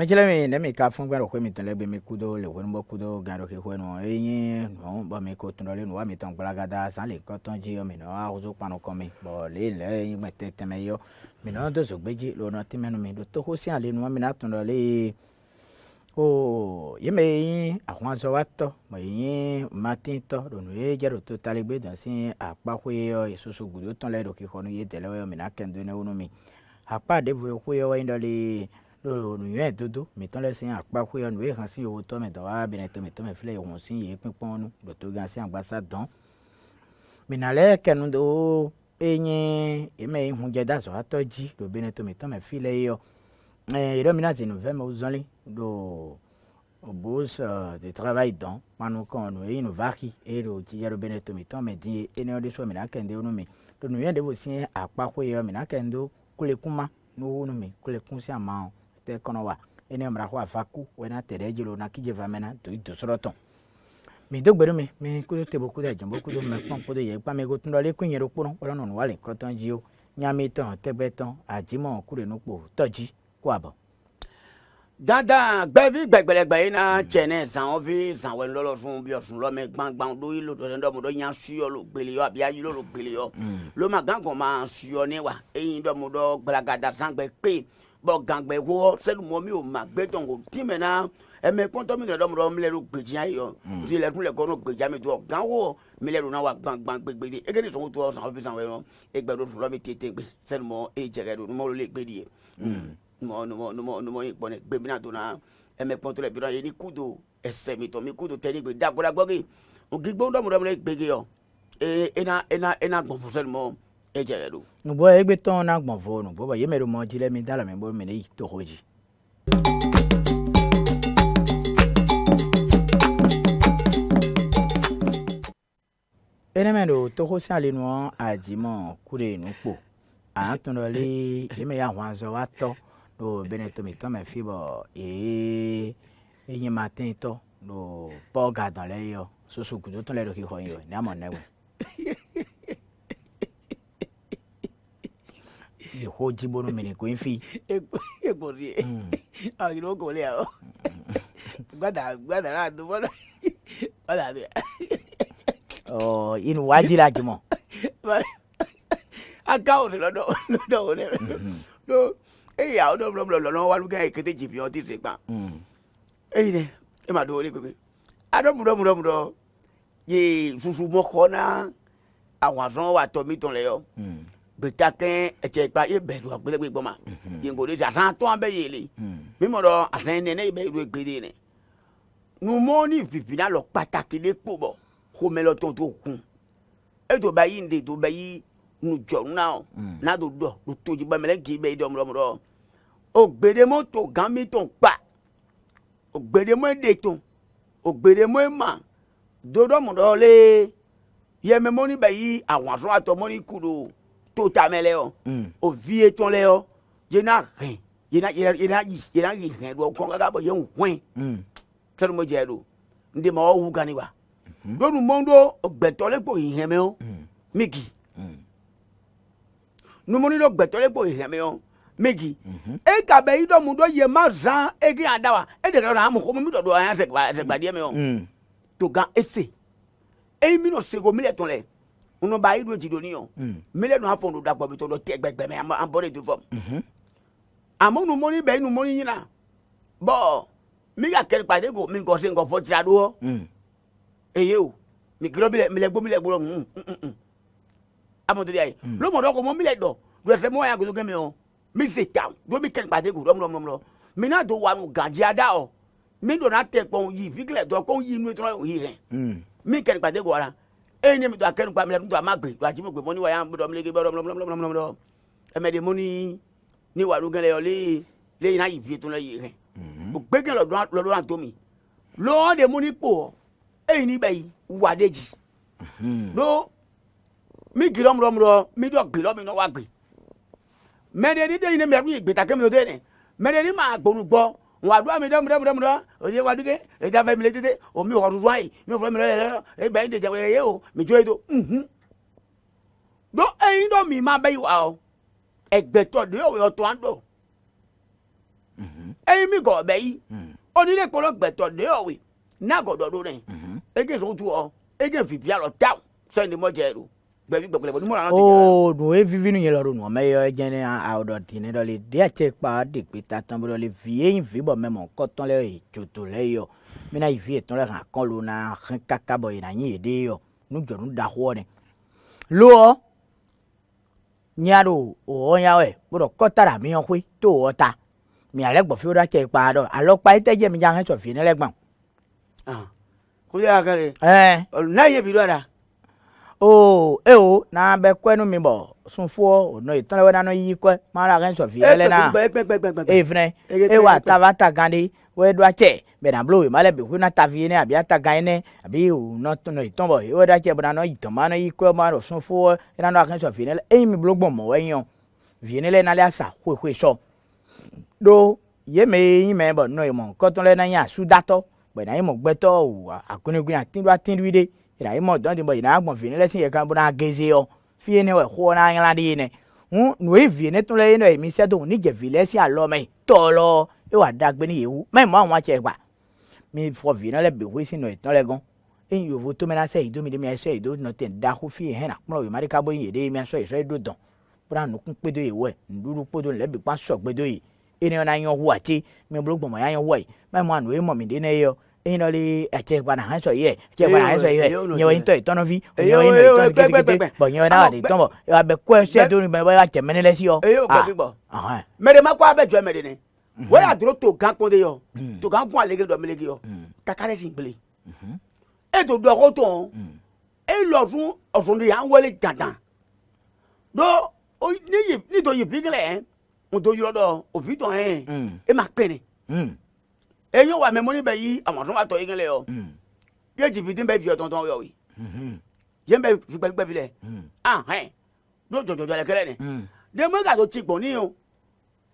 Mechele mi ka fun gba ro mi tan legbe mi kudo le won bo kudo ga ro ke ho no eyin no ba mi ko tun le no wa mi tan gbalaga san le ko tan ji o mi no a ozo panu ko mi bo le eyin me tete me yo mi no do zo gbeji lo no ti menu mi do to ko si ale no mi na tun le o ye me yin àwọn azo wa to mo yin martin to do no e je ro to tale gbe dan sin apa ko yo isusu gudu tan le ro ki ko no ye tele yo mi na kendo ne wonu mi apa de vo ko yo wa indole lo nu dodo mi ton le sin apa ko yo nu e kan sin owo to mi don wa bi ne to mi file won sin ye pinpon nu do to gan sin agbasa don mi na le kenu do eyin e me hun je da so atoji do bi ne to mi file yo iro mi na ti nu ve mo zonle do obos de travail don manu kon nu e nu vaki e ro ti je ro bi ne to mi di ene o de so mi na kende onu mi do nu de bo sin apa ko yo mi na kendo kule kuma no nu mi kule kun si ama te kono wa ene mra ho afaku we na tere jilo na kije vamena to do soroton mi do gberu mi ku te boku de jombo ku do me pon po de ye pa mi go tun lo le kun yen ro poro oro no wa le kan tan ji o nyami tan tegbe tan ajimo kure no po toji ko abo dada gbevi gbegbelegbe na chene san ovi san we lolo sun bi osun lo me gbangban do ilo to ndo mo do yan suyo lo gbele yo abi ayi lo gbele yo lo ma gangan ma suyo ni wa eyin do mo do gbalagada san gbe pe bo gangbe wo selu mo mi o ma gbe ton go ti me na e me pon to mi do mo do mi le ro gbeji ayo si le tun le ko no gbeja mi do gan wo mi le ro na wa gbangban gbegbe e gene so to san ovi san we no e gbe do fun lo mi tete gbe selu mo e jere do mo le gbe die no ipone gbe mi na do na e me pon to le bi ran ye ni kudo ese mi to mi kudo teni gbe dagola gbogi o gigbo do mo le gbege yo ena gbon fun selu mo e jere do nu bo egbe ton na gbon fo nu bo ba ye me ro mo ji le mi dala mi bo mi ni to hoji ene me do to ho sale nu ajimo kure nu po a tun lo le ye me ya wan zo wa to do beneto mi to me fibo eyin matin to do po gadan le yo susu gudu tun le ro ki ho yo ni amo newe e ho jibonu mi ni ko nfi ego ri a ro ko le o gbada ra do bo oda de o inu waji la jimo aka o lo do le do e ya o do lo wa lu ga ekete jibi o ti se pa e de e ma do le pe ado mu do ye fufu mo ko na àwọn son wa to mi ton le yo betaken e che pa ye be do agbe gbo ma ye ngo de san to an be ye le mi mo do asan ne ne be do gbede ne nu mo ni fifi na lo pàtàkì le po bo ko me lo ton to kun e to ba yi nde to ba yi nu jo na na do to ji ba me le ki be do mo o gbede mo to gan mi ton pa o gbede mo de ton o gbede mo ma do mo do le ye me mo ni ba yi àwọn so ato mo ni kudo to ta mele o o vie ton le o je na rin ye na yi rin do kon ga bo ye nwen tell mo je do ndi ma o wu gani wa do nu mo ndo ogbeto le po yin me o migi nu mo ni do gbeto le po yin me o migi e ka be ido mu do ye ma zan e gi adawa e de ra mu ko mi do an se gba die me o to gan ese e mi no se go mi le ton le uno ba ido ti do ni o mi le no afon do dapo bi to do te gbegbe me am body to form amo nu mo ni be nu mo ni yin na bo mi ga kere pade go mi go se ngo fo tira do eye o mi gro mi le gbo amo to dey lo mo do ko mo mi le do se mo ya go ge mi o mi se ta do mi kere pade go rom mi na do wa nu ganji ada o mi do na te pon yi fikle do ko yi nu to yi he mi kere pade go ara eni mi do kere pa mi le do amagbe do ajimo gbe mo ni wa ya do mi le ge rom e me de mo ni wa lu gan le o le na yi fi to le yi he o gbege lo an to mi lo de mo ni po e ni be yi wa deji lo mi girom mi do gbe lo mi no wa gbe me de ni de ni me ru igbe ta ke mi o de ni me de ni ma gbonu gbo wa do mi do o je wa duke e ja fe mi le tete o mi o ru ai mi o fo mi le e be de je we ye o mi jo edo do e do mi ma be yi wa o egbe to de o to an do ẹyin mi gọ̀ ọ̀bẹ yìí onílé kpọlọ gbẹ̀tọ̀ dé ọ̀wé náà gọ̀dọ̀ do rẹ̀ ege sọ tu ọ ege fìfì alọ táw sẹ́ni mọ́ jẹ́ ẹ̀rọ gbẹ̀bí gbẹ̀gbẹ̀lẹ̀ bọ̀ ní mọ́ làwọn ti jẹ́ o nu e vivi nu yẹlọ ro nu me yo jene a odo tini do le dia che pa de pe ta tan bo le vie yin vi bo memo ko ton le joto le yo mi na vie ton le kan lo na kan kaka bo ina yin ede yo nu jo nu da ho ni lo nyaro o nya we bo do ko tara mi on kwi to o ta mi ale gbo fi o da che pa do alo pa ite je mi jan he so fi ni le gbon kó yẹ akẹ́rẹ́ náà yẹ bi do da. o na be kwenu mi bo sunfo no itan lewe na no yi kwe ma ra kan so fi ele na fne e wa ta gande we do ache be na blow ma le bi ku na ta fi ne abi ata gan ne abi o no to no itan bo we do ache bo na no itan ma no yi kwe ma ro sunfo na no kan so fi ne e mi blow gbon mo we yan vi ne le na le asa kwe so do ye me yin me bo no mo ko ton le na yan su dato be na yin mo gbe to akunigun atin do de ira imo don dimbo ina agbon fi ni lesin ye kan bo na geze o fi ni we ko na yan de ne nu e vi ne tun le no emi se do ni je vi lesin alo me to lo e wa dagbe ni yewu me mo awon che gba mi fo vi na le be we sin no itan le gan en yo vo to me na se ido mi de mi se ido no ten da ko fi he na pon lo mari ka bo yin de mi so ido don bra nu kun pedo yewe nduru podo le bi pa so gbedo yi eni ona yan hu ati mi blogbo mo yan hu yi me mo anu e mo mi de ne yo ino le eche pa na han so ye che pa na han so ye nyo yin to itono fi nyo yin to kete bo nyo na de tomo ya be question do ni be wa che menele si o mere ma kwa be jo mere ne we ya duro to gan pon de yo to gan pon alege do melege yo takare sin gbele e to do ko to e lo fun osun de yan wele dandan do o ni to yi bigle mo do yo do o bi to e ma pe ni eyo wa memoni be yi àwọn tún wa to yin le o ye jibiti be bi o ton yo wi ye be fi gbe bi le do jojo le kele ni de mo ga to ti gbon ni o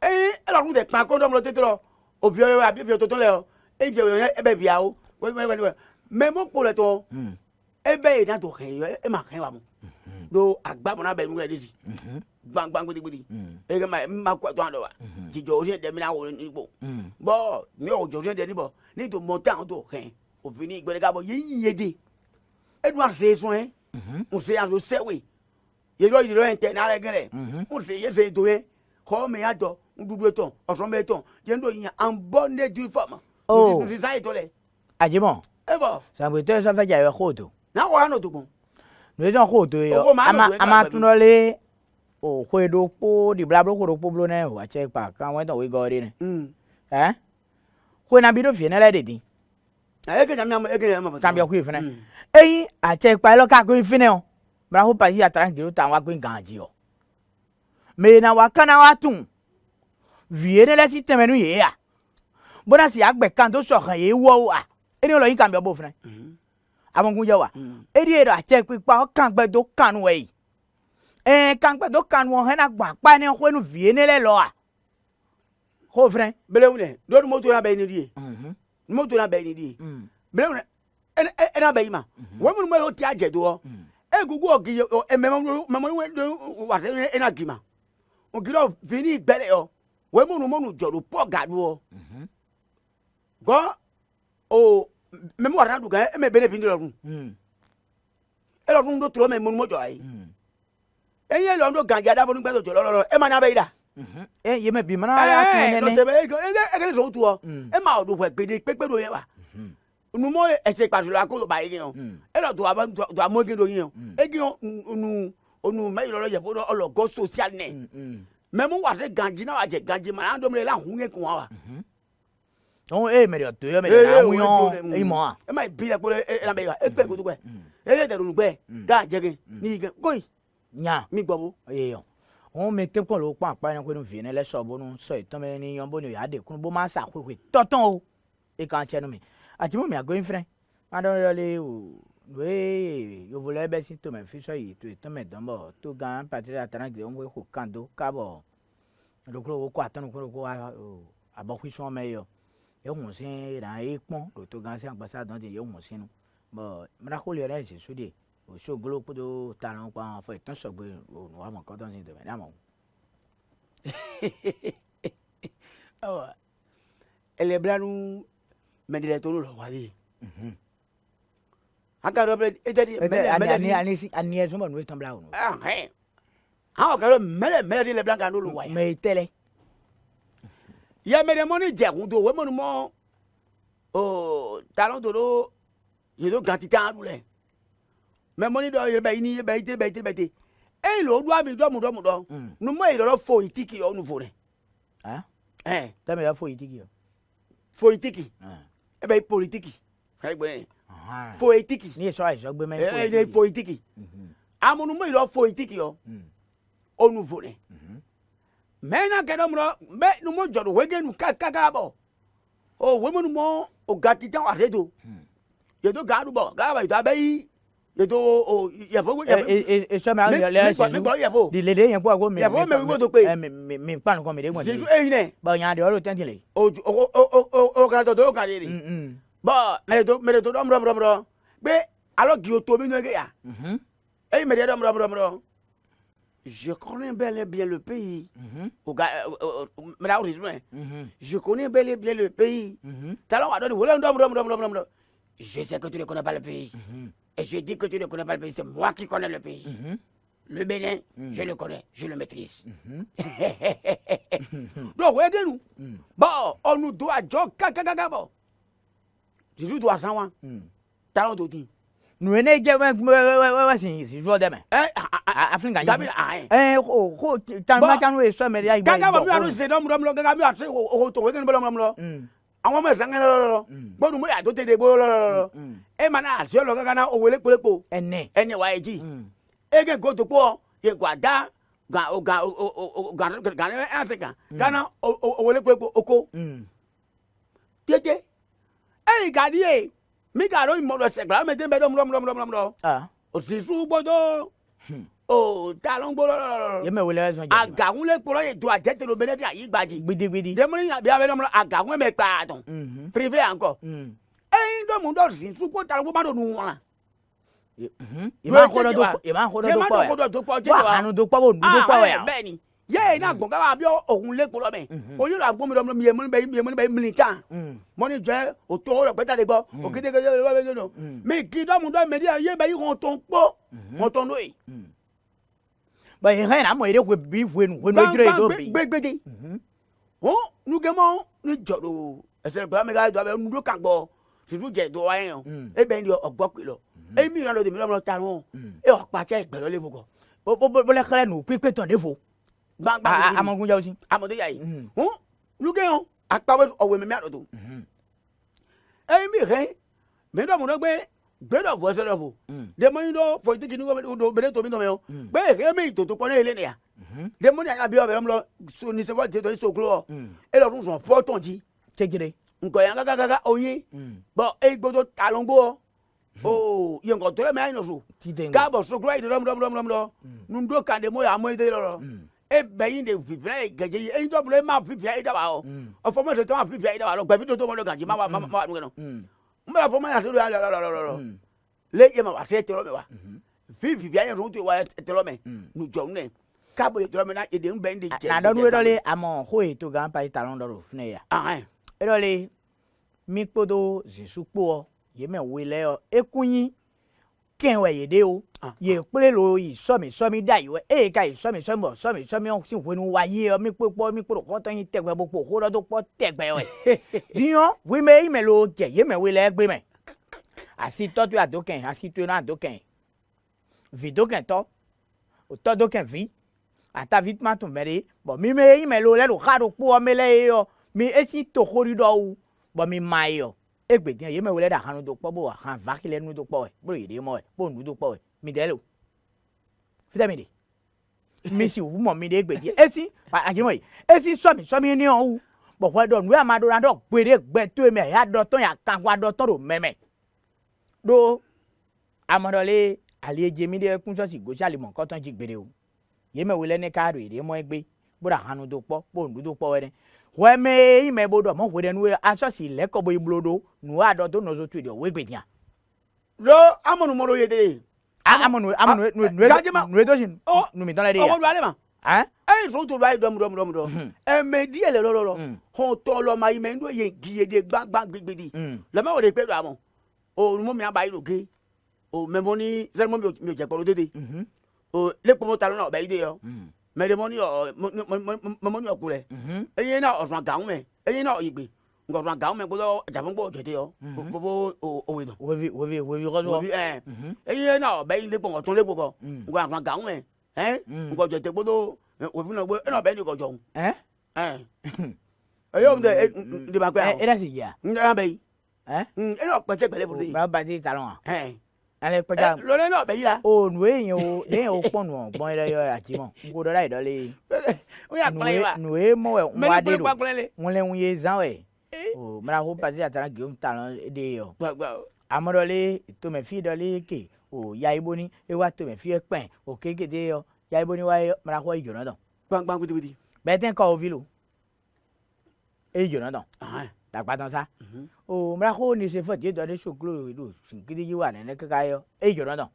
e lo run de pa ko do mo tete lo o bi o abi bi o ton le o e bi o e be bi a o we me mo po le to e be ina to he yo e ma he wa mo do agba mo na be mi le disi bang gbidi e ga ma ko to ando wa jijo o se de mi na wo ni po bo mi o jo se de ni bo ni to mo tan to hen obìnrin igbele ga bo yin yede e do ase so mo se an lo se we ye lo yi lo en te na le gele mo se ye se to e ko me ya do ndudu to oso me to je ndo yin an bonne du fama o si sai to le ajimo e bo sa bo te so fe ja we khoto na wa no to kun no jo khoto yo ama tun lo le o kwe do po di bla blo ko do po blo ne wa che pa kan we to we go ri ne kwe na bi do fi ne le de din e ke jam kan bi o kwe fi ne eyin a che pa lo ka ko fi ne o bra ho pa yi atran di ta wa ko ganji o me na wa kana wa tun vie ne le si temenu ye ya bona si agbe kan to so kan ye wo wa eni lo yin kan bi o bo fi ne awon gun je wa eri ero a che pa o kan gbe do kan we kan gbe do kan won he na gba pa ni ko nu vie ne le lo a ho fren bele une do mo to na be ni die mo to na be ni die bele une e na be ma wo mu mo ti aje do e gugu ogi e memo we do wa se e na gima o giro fini gbele o wo mu no joru po gadu o go o memo wa na du ga e me bele fini lo run e lo run do tro me mo mo jo ai eyin lo ndo ganja da bo nu gbe to lo e ma na be ida ye me bi mana ya tun ne no te be e so tu o e ma odu fe gbede pepe do yen wa nu mo e se pa so la ko ba yin o e lo to aba to amoge do yin o e gi onu me lo ye fo lo go social ne me mo wa se ganji na wa je ganji ma ando me la hun yen kun wa on e me yo to yo me na hu yo e mo a e ma bi le ko e na be wa e pe ko to pe e le de ru gbe ga je ge ni ge koi nya mi gbo bo yo on me te ko lo pa pa ni ko nu fi ne le so bo nu so itan me ni yan bo ni ya de kun bo ma sa kwekwe toton o e kan chenu mi ati mo mi ago in friend ma don le o we yo vole be si to me fi so yi to itan me don bo to gan patri atran ge on we ko kan do ka bo lo ko ko atan ko abo kwi so me yo e hun sin ra e pon lo to gan si anpasa don je yo hun sinu bo mra ko le re si so de o so glo podo taran pa fo itan so gbe o no wa mo kan don sin de me na mo elle est blanche mais il est tout le voyez akaro etedi ani zo mo no tan bla o ah hein ah akaro mele le blanc anu lo wa me tele ya me de moni je kun do we mo mo oh talon do ye do gantité anu le me moni do ye ba ini ye ba ite e lo do ami do mu do no mo e lo fo itiki o nu fo re ah ta me ya fo itiki o fo itiki e ba politiki hai gbe fo itiki ni so aiso gbe me fo itiki amunu mo e lo fo itiki o onu fo re me na ke do mu me nu mo jodo wege nu ka bo o we mo nu mo o gati ta wa redo ye do ga du bo ga ba ita be ye do o ye fo e so me le di le yen po ago me me pan ko me de mo jesu e ne ba nya de o lo tentile o ga do ka de ba me do rom be alo gi o to mi no ge ya e me de rom je connais bel et bien le pays au gars me la je connais bel et bien le pays talon a donné rom je sais que tu ne connais pas le pays et je dis que tu ne connais pas le pays c'est moi qui connais le pays le Bénin je le connais je le maîtrise donc ouais de nous bon on nous doit jo bon tu dois savoir talon do dit nous ne je si jour demain Afrique ko tan ma kan we so me ya igba gaga ba mi se do mo gaga mi atre o to we kan lo àwọn me san lo gbodu mo ya to te de bo lo e ma na ase lo gaga na o wele pepo ene wa eji e ge go to po ye gwada ga Africa kana o wele pepo oko tete e ga di e mi ga ro mo lo se gba me te be do mo o si su gbodo o talon gbo ye me wele so je agagun le poro ye do ajete lo bene ti ayi gbaji gbidi de mo ni bi abe mo agagun me pa ton privé encore do mo do si su ko talon gbo ma do nu won ma ko do po je wa anu do po bo do po ya be ni ye na gbon ka bi ohun le poro me o yo la gbon mi do ye mo ni be militant mo ni je o to ro peta de gbo o kede no mi ki do mo do me di ye be yi won ton po won ton no yi ba he na mo ire ko bi wenu ejire do bi gbegbe o nu ge mo ni jodo ese gba me ga do be nu do kan gbo si du je do wa yan e be ni ogbo pe lo e mi ran lo de mi lo ta won e o pa ke igbe lo le fugo bo le kere nu pipe ton defo gbangba amogun ja osin amode ya yi o nu ge on apawe owe me mi adodo e mi re me do mo do gbe do vo se do fo de mo ni do fo ti kini do bere to mi do me o gbe re mi to pon ile ni ya de mo ni abi o be mo so ni se fo ti to so glo e lo run so fo ton ji kejire nko yan gaga oyin bo e gbodo talongbo o ye nko to le me ayin so ga bo so glo ide rom nu do kan de mo ya mo ide lo e be yin de fifia geje e do mo ma fifia ida wa o fo mo se to ma fifia ida wa lo gbe fi to mo lo ganji ma no mba fo ma ya so lo le ye ma wa se te lo me wa fifi bia ye ro to wa te lo me nu jo ne ka bo te lo me na e de nbe ndi je na do nu do le amo ho e to gan pa talon do fune ya ah e do le mi podo jesu po ye me we le o ekunyin ken we ye de o ye pele lo yi so mi da yi we e ka yi so mi o si wenu wa ye o mi popo ko tan yin tegbe popo ko do po tegbe o diyan we me lo je ye me we le gbe me asi to tu adoken asi tu na adoken vi doken to o to doken vi ata vite ma ton mere bo mi me lo le lo ka do po me le yo mi esi to khori do u bo mi mai yo egbe din ye me we le da hanu do po bo han va ki le nu do po e bro ide mo e bo nu do po e mi de lo fita mi de mi si wu mo mi de egbe din esi aje mo yi esi so mi ni o u bo wa do nu amado ran do gbere gbe to me ya do ton ya kan wa do ton ro meme do amadole aleje mi de kun so si go sale mo kan ton ji gbere o ye me we le ni ka ro ide mo egbe bro hanu do po bo nu do po we we me ime bodo mo we nu aso si le ko bo iblodo nu ado to no so tu de we gbe dia lo amonu mo ro ye de amonu nu do sin nu mi ton le de ya o wo ale ma e so to bai dom e me di ele lo ho to lo mai me ndo ye giye de gbagba gbegbedi lo ma o de pe do amo o mo mi abai lo ge o me mo ni ze mo mi o je poro dede o le po mo ta lo na bai de yo me de mo ni o mo ni o kure eyin na osun ga me eyin na igbe ngo ran ga me gbo jabon gbo je de yo bo o we do we ko so eyin na bai le po otun le po ko ngo ran ga me ngo je te gbo we fi na gbo e na bai ni ko jo yo de ba pe e da si ya nda bai e na pe je pele bo de ba ti ta lo ale peja lo le na bai la o nu eyan o le o pon nu gbon ile yo ajimo ngo do dai do le o ya pele wa nu e mo we wa de do pele won le un ye zan we o mra ho pa ti atara gi o ta lo de yo gba amoro le to me fi do le ke o ya ibo ni e wa to me fi e pen o keke de yo ya ibo ni wa mra ho ijo na do gbangba kuti be ten ko o vilo e ijo na do ah la pa tan sa o mra ho ni se fo je do de soklo do sinkiri ji wa ne kaka yo e ijo na do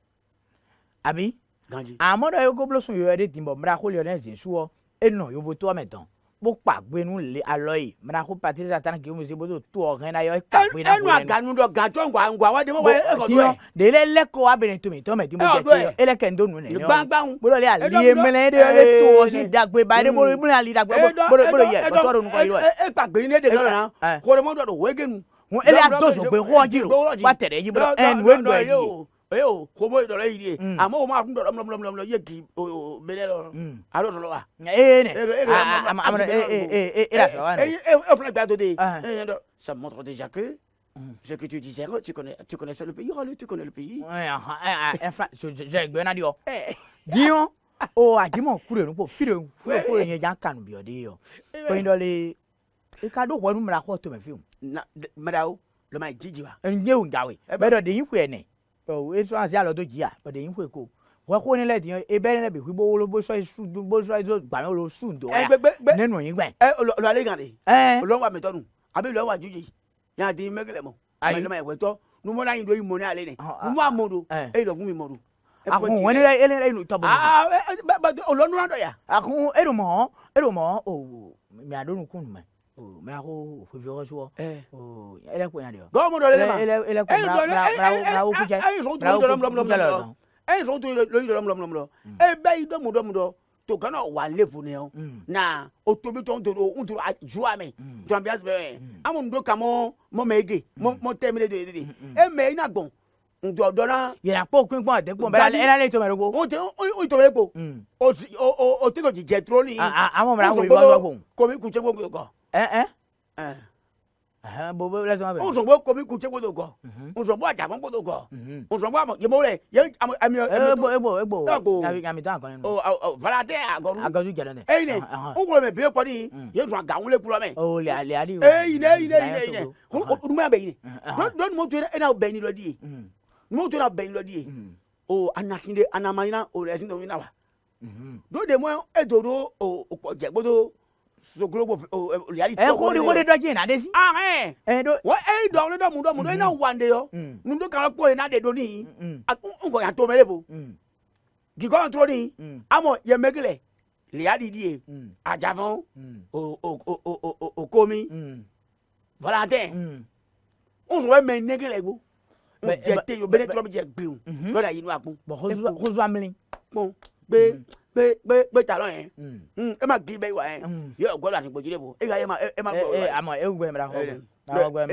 abi ganji amoro yo ko blosun yo de timbo mra ho le ne se su o e no yo vo to metan bo pa gbe nu le aloyi mra ho pati satan ki o mo se bo to o kan na yo pa gbe na enu aganu do gan to ngwa wa de mo we ko to e de le ko abere to me to me ti mo je ti ele ke ndo nu ne gbangba un bo le ali emele de le to o si dagbe ba de bo le ali dagbe bo ye bo to ro nu ko iro e pa gbe ni de lo na ko re mo do we genu won ele adoso pe ho jiro wa tere yi bo en we ndo yi o ko mo do le yi amo o ma fun do lo ye ki o bele lo aro lo wa ne am era so wa e fla gba do de ça montre déjà que ce que tu disais tu connaissais le pays tu connais le pays je gbe na di o dion o ajimo kure nu po fire ko yen ja kanu bi o de yo ko ndo le e ka do wonu mra ko to me film na madao lo ma jiji wa nje o jawe be do de yin ku ene o e so asi alo do ji a be de yin ku ko wa ko ni le di e be ne be ku bo lo bo so gba me lo sun do ya nenu yin gba lo ale gan de lo wa me to nu abi lo wa juji ya di megele mo me lo ma we to nu mo na yin do yin mo ni ale ni nu mo amodo e do fun mi mo do akun woni le nu to bo ba olonu ran do ya akun e do mo o mi adonu kun me o me ko fo fi o so o ele ko yan de o go mo do le ma ele ko bra o ku je bra o so to lo yi lo e be yi do mo do to kana wa level ne o na o to bi to ndo ju ame to ambiance be amo ndo ka mo mege mo termine de e me ina gbon ndo do na yera po kun gbon de gbon be la le to me rogo o to me po o te ko je tro ni amo bra wo bi bo gbon ko mi ku che gbon ko bo le to ma be o so bo ko mi ku che gbon ko o so bo aja mo gbon ko o so bo amo ye mo le ye ami ebo ya mi tan kan o valate agoru jere ne e ne o ko me be ko ni ye so ga won le ku lo me o le ali ine o ma be ni don mo to e na be ni lo di mo to na be ni lo di o anasinde anamayina o le sin do mi na wa do de mo e dodo o je gbodo so global reality ko de doji na de si do wa do le do mu na wande yo nu do kan ko na de do ni ngo ya to mele bo gi control ni amo ye megele reality die ajavon o komi volante on so me negele go je te yo bele tro je gbeun lo da yinu apun bo ko zo amlin pon be ta lo yen e ma gbe wa yen yo go la tin gbojire bo e ga e ma go amo e gbe mra ho na gbe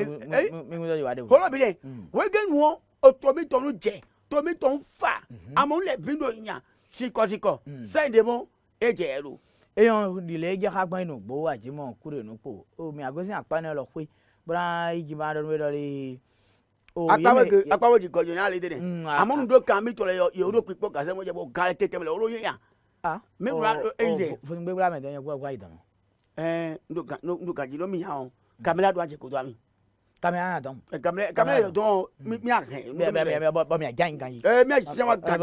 mi ngo yo ade ko lo bi de we gen won o to mi tonu je to mi ton fa amo le bindo yan siko sende mo e je ero eyan dile je ka gbon inu gbo ajimo kure nu po o mi agosin apane lo pe bra iji ma do le akpawo ji gojo na le de amo nu do kan mi to le yo ro pipo ka se mo je bo gare tete me le oro yan mi bra e je fun gbe bra me den yo gwa idan ndo kan ji lo mi yan kamera do aje ko do ami kamera na don kamera do mi akan bo mi ajan kan yi mi se wa kan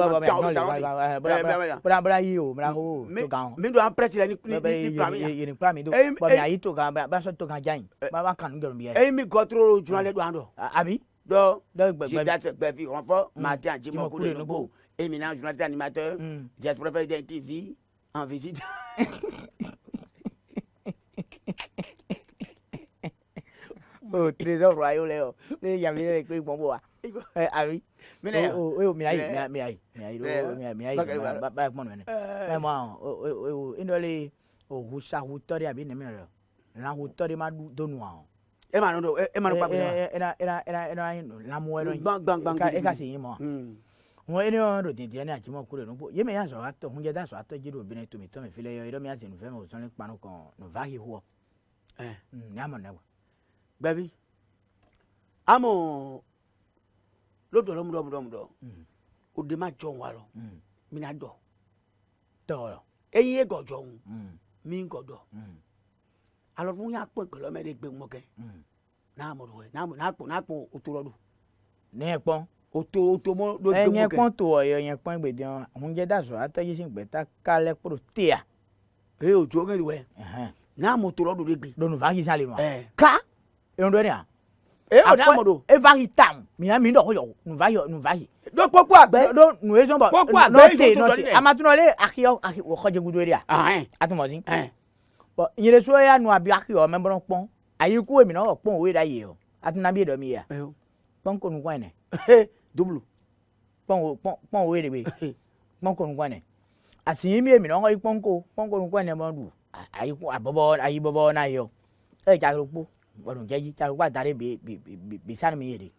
bra yi o bra ho to kan mi do an president ni pra mi do bo mi ayi to kan bra so to kan jan ba kan ngero bi e mi control journal do ando abi do gbe fi on fo ma ti ajimo kure no bo e mi na journaliste animateur diaspora président TV en visite Oh, trésor royal Léo. Les amis avec les bons bois. Ah oui. Mais Oh, oh, mais aïe. Ba mon men. Mais moi, indole o husa hutori abi ne mero. Na hutori ma do noa. E ma no pa bi. Era la muero. Bang. E ka se yin mo. Wọ́n ẹni ọ̀rọ̀ rò dídí ẹni àjùmọ̀ kúrò nípò yé mi yà sọ̀rọ̀ àtọ̀ oúnjẹ dá sọ̀rọ̀ àtọ̀ jírí obìnrin tòmí tọ́mi filẹ̀ yọ ìdọ́mi àti ìnùfẹ́ mi ò sọ́ni panu kan nùfà yìí hùwọ́ ní àmọ̀ náà wà. Gbẹ̀bí àmọ́ lọ́dọ̀ òde má jọ wà lọ mi náà dọ̀ tọ̀ọ̀rọ̀ eyín yé gọ̀jọ̀ òun mi ń gọ̀dọ̀ alọ́ fún yà pọ̀ ìpẹ̀lọ́ mẹ́rin gbé mọ́kẹ́ náà mọ̀ lọ́wọ́ náà pọ̀ òtò lọ́dún. ní ẹ̀pọ́n òtò mọ́ ló gbé mọ́kẹ́. ẹ̀yẹn pọ́n tó ọ̀yọ̀ yẹn pọ́n gbèdé wọn oúnjẹ dá sọ̀rọ̀ àtọ̀ yìí sì ń gbẹ̀ta kálẹ̀ kúrò tíà. ee òtò ọ̀gẹ́dì wẹ̀ náà mọ̀ tó lọ́dún lé gbé. lónìí fàájì sálẹ̀ nù. ká irun dọ́ni à. ee ọ̀ náà mọ̀ do. e va hitam mi ndo ko yo nu va yi do popo àgbẹ̀ do nu e so bo popo àgbẹ̀ no amatuno le akio wo khoje gudo ria atumozi bo yire so ya nu abi akio me bon pon ayiku emi na pon we da yi o atuna bi do mi ya pon ko nu kwane double pon we de be pon ko nu kwane asin mi emi na ko pon ko nu kwane mo du ayiku abobo na yo e ja ropo wọ́n jẹ́ yí tàbí wà dáre bí sáré mi yèrè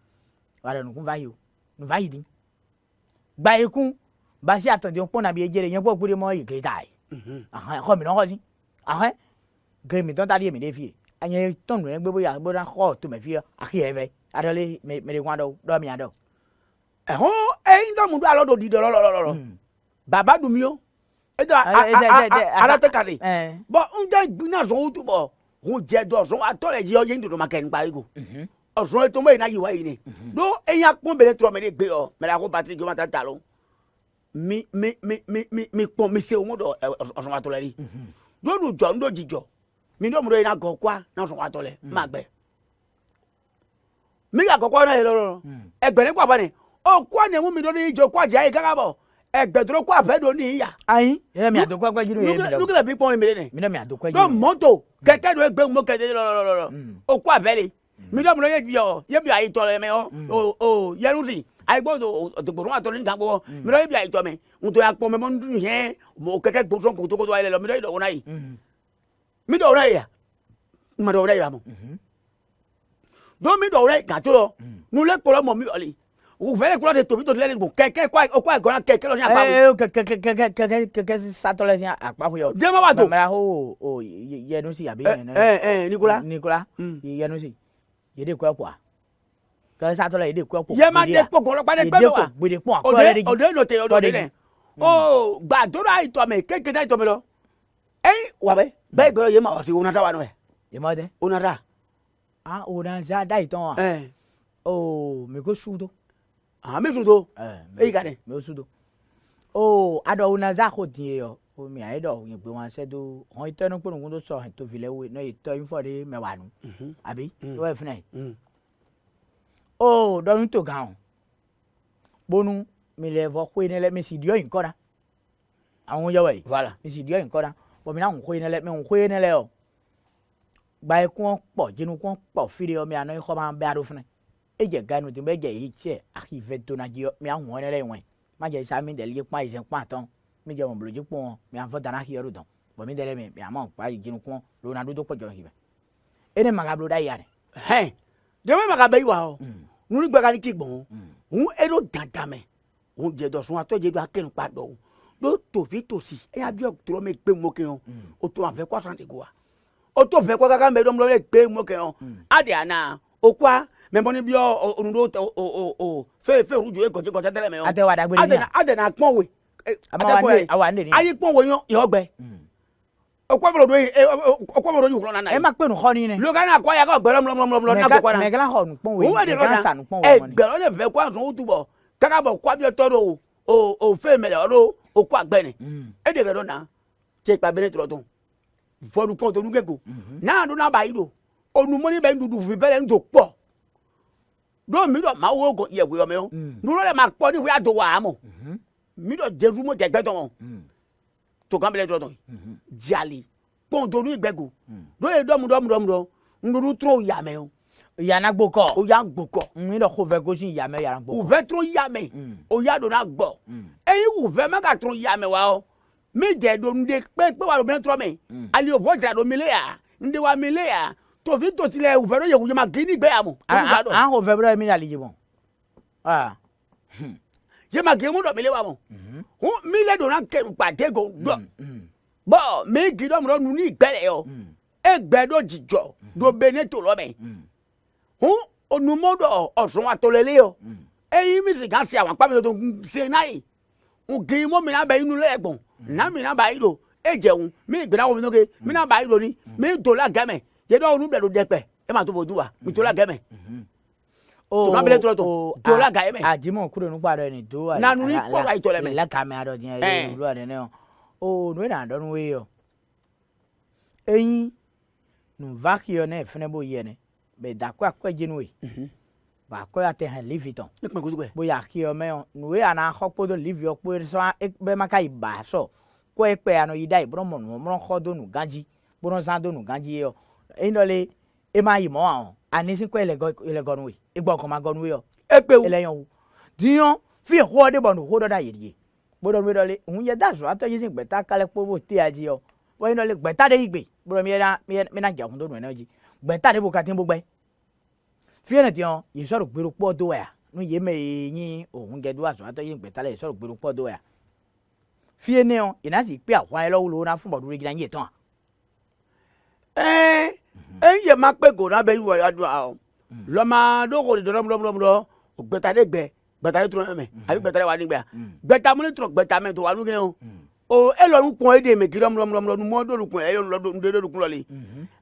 wà lẹ́nu kún báyìí o nù báyìí dín gba ikún bá sí àtọ̀dé pọ́n nàbí ejere yẹn pọ̀ gbúdé mọ́ ìgbé dà yìí ọkọ mi náà kọ́ sí gẹ̀rẹ́ mi tán tá díẹ̀ mi dé fi ẹ̀yẹ tọ́nù rẹ̀ gbé bóyá gbọ́dọ̀ kọ́ tó mẹ́ fi àkíyẹ̀ fẹ́ adọ́lé mẹ́rẹ̀ kún adọ́ dọ́ mi adọ́. ẹ̀hún ẹ̀yin dọ́mú dọ́ alọ́dọ̀ di dọ́lọ́lọ́lọ́ bàbá dùn mí o alátẹ́kàdé bọ́ ń jẹ́ gbinna sọ́wọ́ túbọ̀ hun jẹ dọ sọn atọ lẹ yọ yẹn dodo ma kẹ nípa yìí ko ọsùn ètò mọ yìí náà yìí wá yìí ni do eyín akpọ́n bẹ̀rẹ̀ tura mẹ́rin gbé ọ mẹ́rin akó batiri jọ ma ta ta lọ mi kpọ́n mi se ohun dọ ọsùn atọ lẹ yìí do du jọ ndo jijọ mi dọ mu dọ yìí náà gọ kwa náà ọsùn atọ lẹ má gbẹ mi yà kọkọ náà yẹ lọrọ ẹgbẹ̀rún kọ abani ọ kọ ni mu mi dọ ní ìjọ kọ àjẹ ayé kankan bọ ẹgbẹ̀dúró kọ àbẹ dọ ní ìyà. ayi yẹrẹ mi àdókò ẹgbẹ jùlọ yẹn mi dọ nukilẹ bí pọ́n mi lé ní. mi dọ mi àdókò ẹgbẹ jùlọ. dọ mọ́tò kẹ̀kẹ́ dọ ẹgbẹ́ mọ́ kẹ̀kẹ́ lọ́lọ́lọ́lọ́ o kọ àbẹ lé mi dọ mu dọ yẹ bi àyè tọ́ lẹ mẹ ọ yẹnu si àyè gbọ́ ọ̀tọ̀gbọ̀n àtọ́ ní nǹkan gbọ́ mi dọ yẹ bi àyè tọ́ mẹ n tó yà pọ́ mẹ mọ́ n yẹ o kẹ̀kẹ́ gbọ́sọ̀ kòtòkòtò ayẹlẹ lọ mi dọ yẹ dọ̀wọ́ náà yìí mi dọ̀wọ́ náà yìí yà mi dọ̀wọ́ náà yìí yà mọ́ dọ mi dọ̀wọ́ náà yìí gàtó lọ nulẹ̀ kpọlọ mọ mi ọ̀lẹ̀ o fẹlẹ kura de tobi toli lẹni kẹ̀kẹ́ o kọ ẹgọna kẹ̀kẹ́ lọ ní apá wo. kẹ̀kẹ́ satọlẹ sí apá wo yọ. jẹ́mọ́ wa tó. mẹ́ra o yẹnu sí àbí yẹn. Nikola yẹnu sí yẹde kọ́ ẹ̀pọ̀ a kẹ̀kẹ́ satọlẹ yẹde kọ́ ẹ̀pọ̀. yẹ́n máa dé pọ̀ kọ́lọ́pàá dé gbẹ́dọ̀ wa gbèdé pọ̀ àkọ́ yẹrẹ ọ̀dọ́ yìí nọ̀tẹ̀ ọ̀dọ́ yìí nẹ̀ o gbàdúrà ìtọ́ mi kékeré náà ìtọ́ mi lọ ẹ̀yin wà bẹ́ẹ̀ bẹ́ẹ̀ gbọ́dọ̀ yẹn máa wà sí onata wa nù ẹ̀. yẹn máa tẹ. onata. ah onata da ìtọ́ wa. o mi ko su to. mi sùn tó èyí ka dẹ. mi ò sùn tó o adọ onata kò tiɲɛ yọ o mi àyè dọ yẹn pé wọn ṣe tó wọn ìtọ́ ní pẹ̀lú kó tó sọ tó filẹ̀ wo náà ìtọ́ yín fọ́ de mẹ́wàá nù àbí ìwọ ẹ̀ fúnẹ̀ yìí. o dọ́nu tó gan o bonu mi lè fọ kó iná lẹ mi sì diọ yín kọ́ra àwọn yẹ wẹ̀ yìí voilà mi sì diọ yín kọ́ra bọ̀ mi náà ń kó iná lẹ mi ń kó iná lẹ o gba ikú pọ̀ jẹnu kú pọ̀ fìdí ọ mi àná ikọ́ máa ń bẹ́ adó fúnẹ̀ e jẹ ganu tí bẹ jẹ yìí tiẹ àkìfẹ tóna jẹ mi àwọn ọ̀nà rẹ wọ̀nyí má jẹ sá mi dẹ̀lẹ́ pa ìṣẹ̀ pa tán mi jẹ wọn bolojú pọ̀ mi à ń fọ dáná kí yọrù tán bọ̀ mi dẹ̀lẹ́ mi àmọ́ pa ìjẹun kún lóna dúdú pọ̀ jọ̀ọ́ kìbẹ̀ e ní màgà bolo dá yà rẹ̀. hẹ́n jẹ́wọ́ màgà bẹ́ẹ̀ wà ọ́ nínú gbẹ́gà ní kí gbọ̀n ń ẹ̀rọ dandan mẹ́ ń jẹ dọ̀sùn àtọ́jẹ́ bí akẹ́nu pa dọ̀ ló tòfi tòsí ẹ̀ yà bí ọ̀tọ̀ mi gbé mọ́kẹ́ yẹn o tó àfẹ́ kó àtúntò kó wa o tó fẹ́ kó kankan bẹ́ẹ̀ dọ́mọdé gbé mọ́kẹ́ yẹn adé àná o kó a mẹ́bọ́n bí ọ̀nùdó fẹ́ rújò gọ̀jẹ́ tẹ́lẹ̀ mẹ́yọ́. àtẹwà dàgbére ní yà. àtẹnà pọ́n wẹ̀. àwa ń dè ní. ayé pọ́n wẹ̀ yọ gbẹ. ọkọ àbọ̀dọ̀ yìí wúlọ́ nánà. ẹ má pè ní xọ́ ni. lóka náà kọ́ ya kọ́ gbẹrẹ mọlọmọlọmọlọ náà kọ́ kọ́ náà. mẹgàlá xɔ nukpɔn wẹ̀ mẹgàlá sa nukpɔn wẹ̀ mọ́ni. gbẹrẹ ọ̀nà fẹ́ kó àzọ̀ wọ́n túbọ̀ kaka bọ̀ kó abiy tọ́ do o fẹ́ mẹ́lẹ̀ ọ̀dọ̀ o kó àgbẹ̀ni. e de gbẹdọ̀ náà tẹ ipa bẹ́ẹ̀ tọ̀rọ̀ tó fọdù pọ̀ tó nukẹ́ ko náà dún náà bá yìí do onumọ́ni bẹ́ẹ̀ dúdú fi bẹ́ẹ̀ ń tó pọ̀ do mi dɔ maa wo yɛ wuyɔ mɛ o nulɔ lɛ ma kpɔ ni wuya do wa mɔ mi dɔ jesu mo jɛgbɛ tɔ mɔ to gambele to jali pon do ni gbego do e do mu nduru tro yame o yana gboko o ya gboko mi do ko ve go sin yame yana gboko o ve tro yame o ya do na gbo eyin o ve ma ka tro yame wa o mi de do nde pe wa lo ben tro me ali o bo ja do mi le ya nde wa mi le ya to fi to tile o ve do ye ku ma gini gbe amu an ho ve bra mi na lije bon je ma ge mu do mi le wa mo mi le do na ke pa de go do bo mi gi do mo nu ni gbele yo egbe do jijo do bene to lo me onumodo osun atolele yo eyin mi se kan se àwọn pa mi to se nai un gi mo mi na ba inu le egbon na mi na ba iro ejeun mi gbera wo mi no ke mi na ba iro ni mi do la game je do onu bledo depe e ma to bodu wa mi to la game to ma bele to la game ajimo kuro nu gba do ni do wa na nu ni ko ra ito le me la kame ado din e lu ade ne o nu na do nu we yo eyin nu vakio ne fenebo ye ne be da kwa jinu e ba ko ya te han liviton ni pe ko gbe bo ya ki o me nu we ana hopo do livi opo so be maka iba so ko e pe ano yida ibro mo nu mo khodo nu ganji bo no san do nu ganji yo indole e ma yimo an ani sin ko ele gonu we igbo kan ma gonu we yo e pe o eleyan wo diyan fi ho de bonu ho do da yeye bo do we dole un ye da so atoyi sin gbeta kale po bo ti aji yo wo indole gbeta de igbe bo mi na ja kun do nu na ji gbeta de bo ka tin bo gbe fiene tion ye so ro gbero po do ya nu ye me yin ohun je do aso atoyi gbeta le so ro gbero po do ya fiene on ina si pe àwọn elo lo na fún bodu re gina ye tan ye ma pe go na be yu ya do a o lo ma do ko do lo o gbeta de gbe gbeta de tro me abi gbeta de wa ni gbe gbeta mo ni tro gbeta me to wa nu ke o e lo nu pon ede me ki lo nu mo do lu pon e lo do de do kun lo le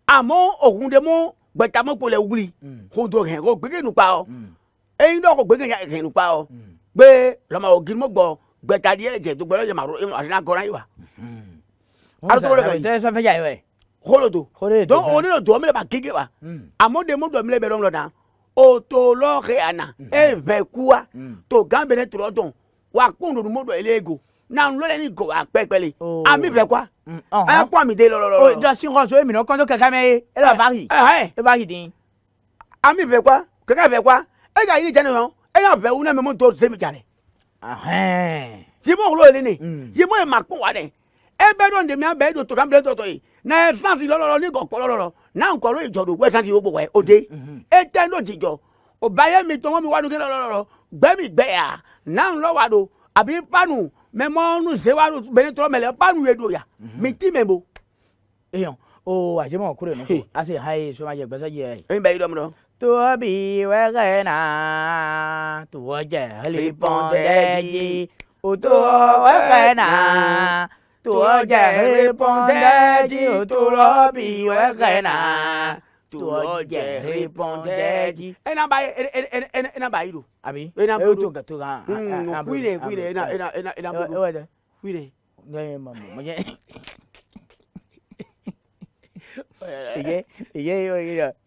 àmọ́ ohun de mo gbeta mo pole wuri ho do hen ko gbege nu pa o eyin do ko gbege hen nu pa o gbe lo ma o giri mo gbo gbeta die eje to gboro je ma ro na goran yi wa arto le kan te so fe ja yo e holodo don o ni do me ba kige wa àmọ́ de mo do mi le be lo na o to lo ke ana e ve kuwa to gambe ne tro don wa kun do mo do elego na lo le ni go wa pepele ami ve kwa a kwa mi de lo o do sin ko so emi no kan to kaka me e la vari e vari din ami ve kwa kaka ve kwa e ga ni jene no e ya ve una me mo to se mi jare ti mo lo le ni ti mo e ma kun wa de e be do de mi be do to kan ble to yi na essence lo ni go po lo na nko lo ijo do we essence wo we ode e te no jijo o ba ye mi to mo mi wa do ke lo gbe mi gbe ya na lo wa do abi panu me mo nu se wa be to mele panu ye do ya mi ti me bo eyan o ajemo kure no ase hai so ma je gbe so je e be do mo do to bi we ge na to je li pon de ji o to we ge na to je li pon de ji o to lo bi we ge na to je li pon de ji e na ba ido abi e na e to ga kuire e na bo kuire ne mo je Iye yo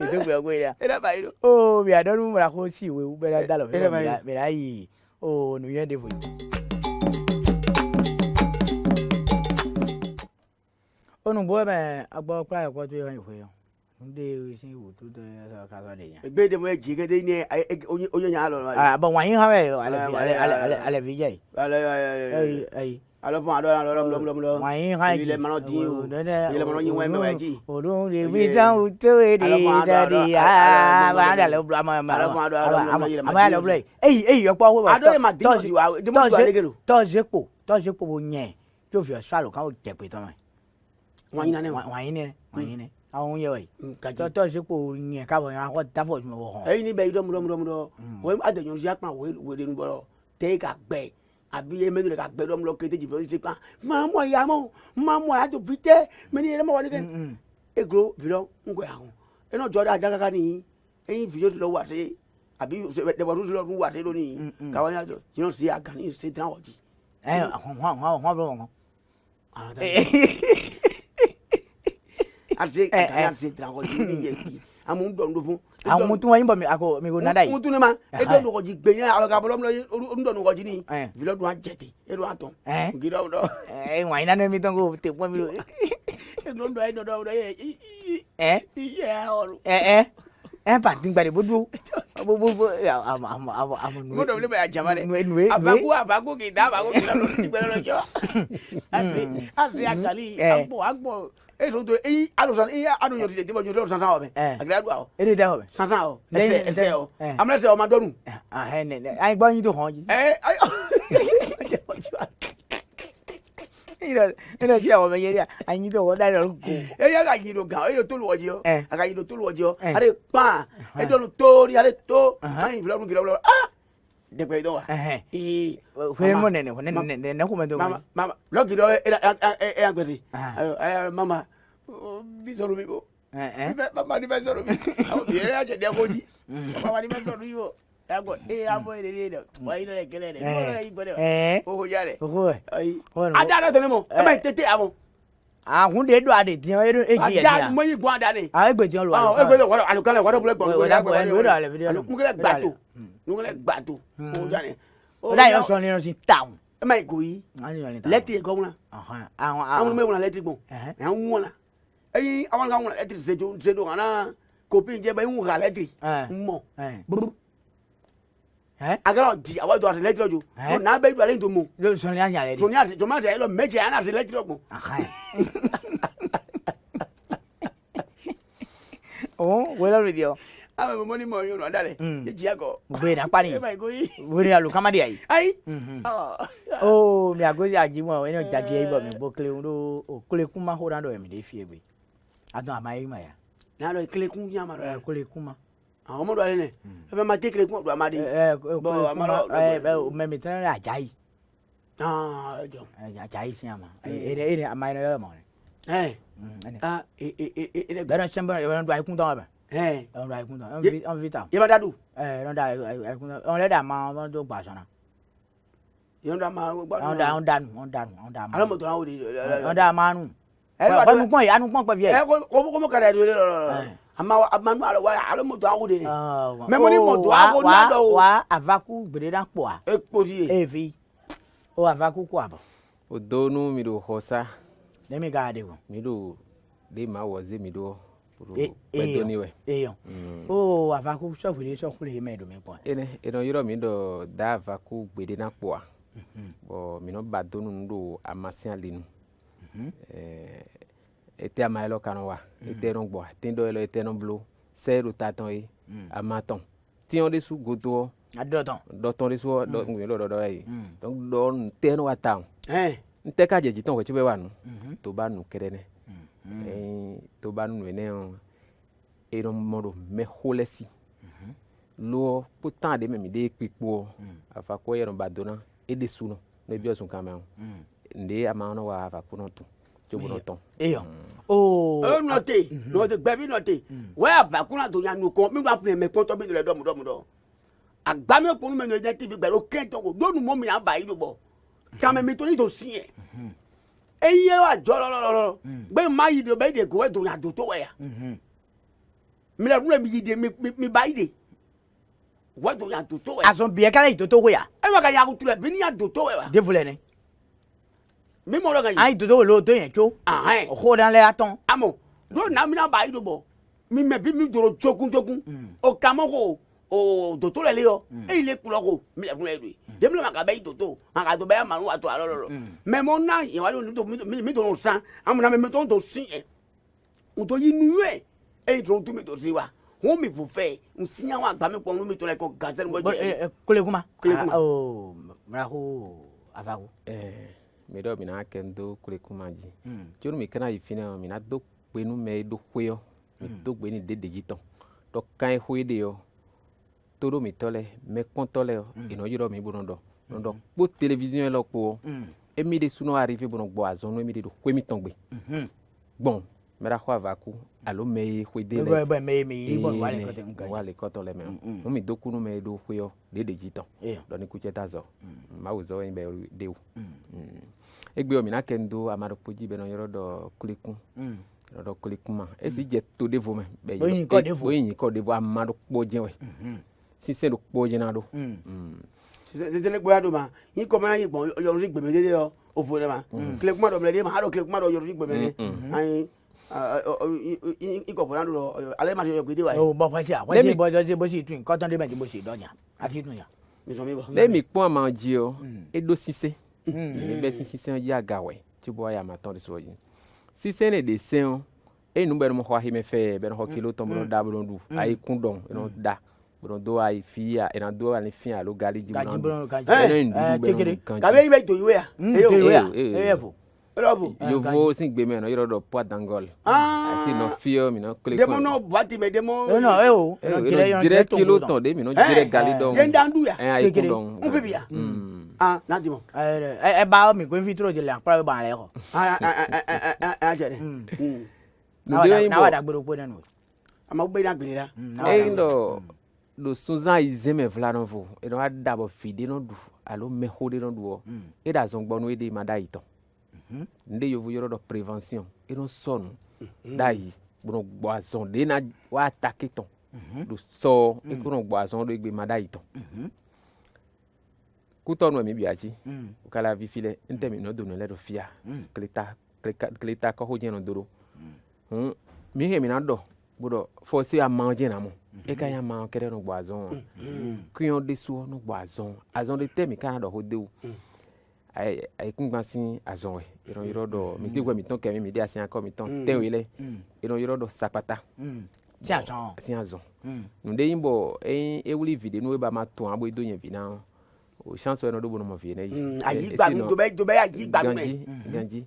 itu gbe ya. Era ba ido. Oh, mi adonu mo ra ko si we u bera dalo. Mi ra yi. Oh, nu yen de fo. Onu bo me agbo pra ko to yan ifo yo. Nde sin wo to de ka so de yan. Egbe de mo e ji gede ni oyo yan lo. Ah, ba wan yin ha we ale vi je. Ale alo fun ado lo wan yin ha ile mano di o ile mano yin we me we ji odun de mi tan o to e de jadi ah ba da lo bla ma ama lo bla yo po wo ado e ma di ji wa de mo do ale gero to jepo bo yen to fi swallow kan o je pe tan wan yin na ne wan yin ne awon ye we to jepo yen ka bo yan ko ta fo mi wo han e ni be ido mo we adeyan ji apa we de nu bo te ka gbe abi e medu ka gbe lo kete ji bi pa ma mo ya to bite me ni ele mo wa ni ke e gro bi lo ngo ya hun e no jo da ja kaka ni eyin video lo wa se abi de bo lo wa se lo ni ka wa ya jo you know see aga ni se dan oji hon bro ase se dan oji ni ye ki amu do ndo fun àwọn mutu wọn yín bọ̀ mi kò nádà yìí. mutu ni ma e dɔ nɔgɔji gbɛnyɛ alɔ ka bɔlɔ olu dɔ nɔgɔji ni vilɔ dun a jɛti e dun a tɔn gidɔ dɔ. ɛ ŋun ayi nanu mi tɔn ko te pɔn mi lo. e dun dɔ ye dɔ dɔ ye iye ɔlu. ɛ pati gbari bodu bo mo dɔ wele bɛ a jama dɛ abaku k'i da abaku k'i la lori gbɛrɛ lɔ jɔ a kali a gbɔ e dun to alo san alo yɔrɔ de dima jɔyɔrɔ sansan wɔ bɛ a gɛlɛya don awɔ e de tɛ wɔ bɛ sansan awɔ ɛsɛ awɔ amina sɛ o ma dɔnu. an ye gbɔ yin to hɔn ji. e de tiɲɛ wɔ bɛ yeri a yin to hɔn da yɛrɛ ko. e y'a ka yin do gan e de tolu wɔ ji yɔ a ka yin do tolu wɔ ji yɔ a de pan e dɔnu tori a de to an yi filawu kila ah dɛpɛ dɔ wa. fɛn mo nɛnɛ ne kun bɛ to. mama lɔki dɔ e y'an gbɛsi mama bi sɔrɔ mi ko mama ni bɛ sɔrɔ mi yɛrɛ y'a jɛ dɛ ko di mama ni bɛ sɔrɔ mi ko y'a bɔ y'a bɔ e de ye dɛ wa i nana kɛlɛ dɛ ne nana y'i gbɛ dɛ o ko ja dɛ ayi a da tɛ ne mɔ e ma tete a mɔ. a kun de do a de diɲɛ e ji yɛ diya. a da mo yi gbɔn a da de. a ye gbɛjɛ lo. e gbɛjɛ wɔrɔ alukala wɔrɔ bolo gbɔn. nukɛlɛ gbato nukɛlɛ gbato o ja dɛ. o da yɔ sɔn ni yɔrɔ si tan. e ma yi ko yi lɛtiri ye gɔmuna an bɛ wuna lɛtiri gbɔn an wuna eyi awọn ka wuna lɛtiri sedo kana kopi jɛ bɛ n wuna lɛtiri n mɔ a kɛra di a b'a to a se lɛtiri jo n'a bɛ do ale to mɔ sɔniya ɲalen de sɔniya tuma tɛ e lɔ mɛ cɛ an na se lɛtiri gbɔn. wɛrɛ de di yan. a bɛ mɔni mɔ yɔrɔ da dɛ e jiya kɔ. u bɛ na kpani wɛrɛ alu kama de ayi. ayi. o mi a ko a ji mɔ o ye jaaji ye bɔ mi bɔ kile do o kile kuma ko dɔ ye mi de fiye bɛ a dɔn a ma ye ma ya. n'a dɔn kile kun ɲa ma dɔ ye. kile kuma. a ma dɔ ale ne e bɛ ma te kile kun do a ma di. bɔn a ma dɔ mɛ mi tɛnɛ a jaayi. jɔn. a jaayi siɲɛ ma e a ma ye ne yɔrɔ ma o. bɛrɛ sɛn bɛrɛ yɔrɔ do a ye kun tɔn ka bɛn. yɔrɔ do a ye kun tɔn an fi ta. yaba da du. yɔrɔ do a ye kun tɔn ɔn lɛ da ma ɔn do gba sɔnna. yɔrɔ da ma an da nu. ala mo dɔn o de. an da ma nu. anu kpɔn ye anu kpɔn kpɛ fiyɛ. ko ka da yɛrɛ lɔ a ma nu ala wa ala mo dɔn o de. mɛ mo ni mo dɔn o na dɔ o. wa a va ku gbede na kpɔ a. e kposi ye. e fi o a va ku kɔ a bɔ. o donu mi do hosa. ne mi ka de ko. mi do de ma wɔze mi do. pɛdoni wɛ. eyan o a va ku sɔkule mɛ do mi pɔ. ena yɔrɔ mi do da a va ku gbede na kpɔ a. bɔn mi no ba donu do a ma se ale nu. ete ama yɛlɛ kan wa ete no gbɔ ete dɔ yɛlɛ ete no blo sɛ do ta tɔn ye a ma tɔn tiɲɛ de su goto. a dɔ tɔn de su dɔ ŋun yɛlɛ dɔ ye donc dɔ tɛ no wa tan n tɛ ka jɛji tɔn ko ci bɛ wa nu to ba nu kɛrɛ ne to ba nu ne e no mɔdo mɛ holɛ si lo po tan de mɛ mi de kpikpo a fa ko yɛrɛ ba donna e de su no ne bi ɔsun kan mɛ nde a ma no wa a fa ko no tu jobo no tɔn. nɔte gbɛbi nɔte wɛ abakuna to nya nukɔ mi b'a pinɛ mɛ kɔntɔ mi lɛ dɔmu agbame kunu mɛ nyɛ ti bi gbɛ o kɛntɔ ko donu mɔ mi y'a ba yi do bɔ kàmɛ mi to ni to si yɛ eye wa jɔ lɔlɔlɔ gbɛ ma yi de bɛ de ko wɛ do nya do to wɛ ya mi lɛ dun mi yi de mi ba yi de wɛ do nya do to wɛ. a sɔn biɛ kala yi to ko ya. e ma ka yaku tu la bi ni ya do to wɛ wa. de filɛ ne. mi mɔ dɔ ka yi. an yi to o lo to yɛn co. o ko dan lɛ a tɔn. amɔ do na mi na ba yi do bɔ mi mɛ bi mi doro jogun o kamɔ ko o doto lɛ le yɔ e yi le kulɔ ko mi lɛ kun lɛ do ye denmisɛn ma ka bɛ yi doto ma ka to bɛ ya manu wa to a lɔlɔ mɛ mɔ na yɛn wa do mi to san an mun na mi to si yɛ n to yi nu yɛ e yi to mi to si wa wọn mi bò fɛ n siya wa gba mi kpɔ n mi to la ko gansan bɔ jɛ. kule kuma. mara ko a fa ko. mi dɔ mi na kɛ n do kule kuma ji jori mi kana yi finɛ mi na do kpenu mɛ do koyɔ mi do gbeni de deji tɔn dɔ kan ye koye de yɔ todo mi tɔ lɛ mɛ kɔntɔ lɛ ina yɔrɔ mi bɔnɔ dɔ kpo télévision lɔ kpo emi de sunɔ arrivé bɔnɔ gbɔ azɔnu emi de do koe mi tɔn gbe gbɔn mɛra xɔ avaku alo mɛ ye koe de lɛ wale kɔtɔ lɛ mɛ mo mi do kunu mɛ do koyɔ de deji tɔn dɔ ni kutsɛ ta zɔ mawu zɔ yin bɛ dewu egbe o mi na kɛ n do amadu kpodzi bɛ nɔ yɔrɔ dɔ kulekun do kolikuma e si je to de vo me be Oyin ko de vo. oyin ko de vo amado poje we si se do poje na do c'est le boya do ma ni ko ma yi gbon yo ri gbeme de yo o fo de ma kle kuma do me de ma ha do kle kuma do yo ri gbeme de ai i ko fo do ale ma yo gbe de wa o bo fa sia wa se bo si tun ko tan de me bo si do nya ati tun ya mi so mi bo le mi pon ma ji o e do sise ni be sise ya gawe ti bo ya ma ton de so yi sise ne de sen e nu be no ho ahime fe be no ho kilo ton bo da bo du ai kun don no da bo do ai fia e na do ani fia lo gali ji bro ka kekere ka be ibe to iwe ya e fo robo yo vo sin gbe me no yoro do po dangol si no fio mi no kle demo no bati me demo no o direct kilo ton de mi no direct gali don yen dandu ya ai kun don un bibia na dimo ba mi ko fi tro je le pa ba le ko jere na wa da gboro po nenu ama gbe na gbere e ndo do sunza izeme vla no vo e no ada bo fide no du alo me hode no du e da zon gbo no e de ma da ito nde yo yoro do prévention e no sonu dai bo gbo azon de na wa attaque ton do so e ko no gbo azon do egbe ma da ito ku tonu mi biachi o kala vi file ntemi no do no le do fia kleta ko ho je no duro mi he mi na do bodo fo si a manger na mo e ka ya ma kere no gbo azon kuyon de so no gbo azon de temi kana do ho de o ai kun gba sin azon we iron do mi si gwe mi ton kemi mi de asian ko mi ton ten wele iron do sapata si azon nu de yimbo e wuli vide nu we ba ma ton abo do yen vi na o chance we no do bo no mo vi na yi ayi gba mi do be ayi gba mi ganji